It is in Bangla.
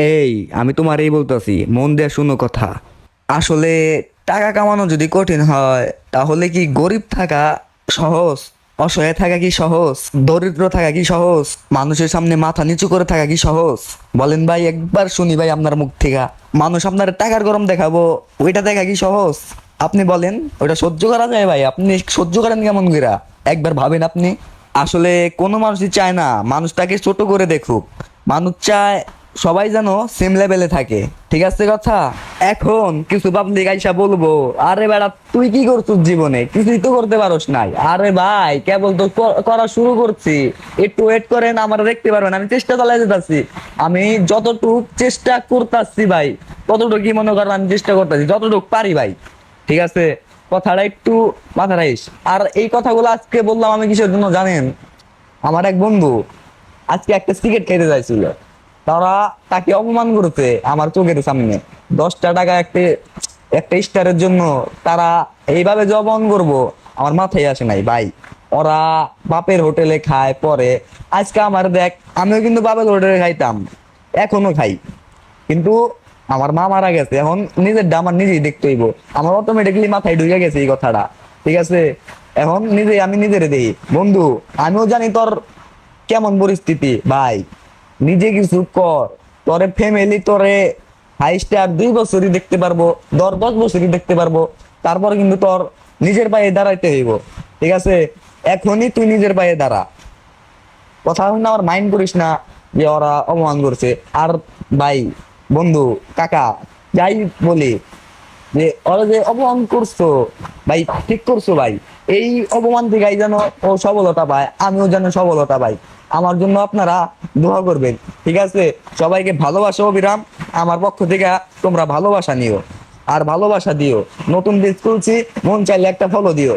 এই, আমি তোমার এই বলতেছি, মন দিয়ে শুনো কথা। আসলে টাকা কামানো যদি কঠিন হয়, তাহলে কি গরিব থাকা সহজ? অসহায় থাকা কি সহজ? দরিদ্র থাকা কি সহজ? মানুষের সামনে মাথা নিচু করে থাকা কি সহজ? বলেন ভাই, একবার শুনি ভাই আপনার মুখ থেকে। মানুষ আপনার টাকার গরম দেখাবো, ওইটা দেখা কি সহজ? আপনি বলেন, ওইটা সহ্য করা যায় ভাই? আপনি সহ্য করেন কেমন করে? একবার ভাবেন আপনি। আসলে কোনো মানুষই চায় না মানুষ তাকে ছোট করে দেখুক। মানুষ চায় সবাই যেন সেম লেভেলে থাকে। ঠিক আছে কথা? এখন কিছু পাবলিক আইসা বলবো, আরে বেড়া তুই কি করছিস জীবনে? কিছুই তো করতে পারোস নাই। আরে ভাই, কেবল তো করা শুরু করছি, একটু ওয়েট করেন, আমার দেখতে পারবেন। আমি চেষ্টা চালাই যেতেছি। আমি যতটুক চেষ্টা করতেছি ভাই, ততটুকু কি মনে করেন, আমি চেষ্টা করতেছি যতটুক পারি ভাই। ঠিক আছে, কথাটা একটু মাথা রাখিস। আর এই কথাগুলো আজকে বললাম আমি কিসের জন্য জানেন? আমার এক বন্ধু আজকে একটা সিগারেট খেতে চাইছিল, তারা তাকে অপমান করেছে আমার চোখের সামনে। 10টা টাকা একটা একটা স্টারের জন্য তারা এইভাবে যে অপমান করবো, আমার মাথায় আসে নাই ভাই। ওরা বাপের হোটেলে খায় পরে। আজকে আমার দেখ, আমিও কিন্তু বাপের হোটেলে খাইতাম, এখনো খাই, কিন্তু আমার মা মারা গেছে, এখন নিজের আমার নিজেই দেখতে হইব। আমার অটোমেটিকলি মাথায় ঢুকে গেছে এই কথাটা। ঠিক আছে, এখন নিজে আমি নিজেরে দেই। বন্ধু, আমিও জানি তোর কেমন পরিস্থিতি ভাই, নিজে কিছু কর। তোরে ফ্যামিলি তোরে 5 স্টার 2 বছরই দেখতে পারবো, 10 বছরই দেখতে পারবো। তারপর কিন্তু তোর নিজের পায়ে দাঁড়াইতে হইব। ঠিক আছে, এখনই তুই নিজের পায়ে দাঁড়া। কথা শুনে আমার মাইন্ড করিস না যে ওরা অপমান করছে। আর ভাই, বন্ধু, কাকা, যাই বলি, যে ওরা যে অপমান করছো ভাই, ঠিক করছো ভাই। এই অপমান থেকে যেন ও সফলতা পায়, আমিও যেন সফলতা পাই। আমার জন্য আপনারা দোয়া করবেন। ঠিক আছে, সবাইকে ভালোবাসা অবিরাম আমার পক্ষ থেকে। তোমরা ভালোবাসা নিও আর ভালোবাসা দিও। নতুন পেজ খুলছি, মন চাইলে একটা ফলো দিও।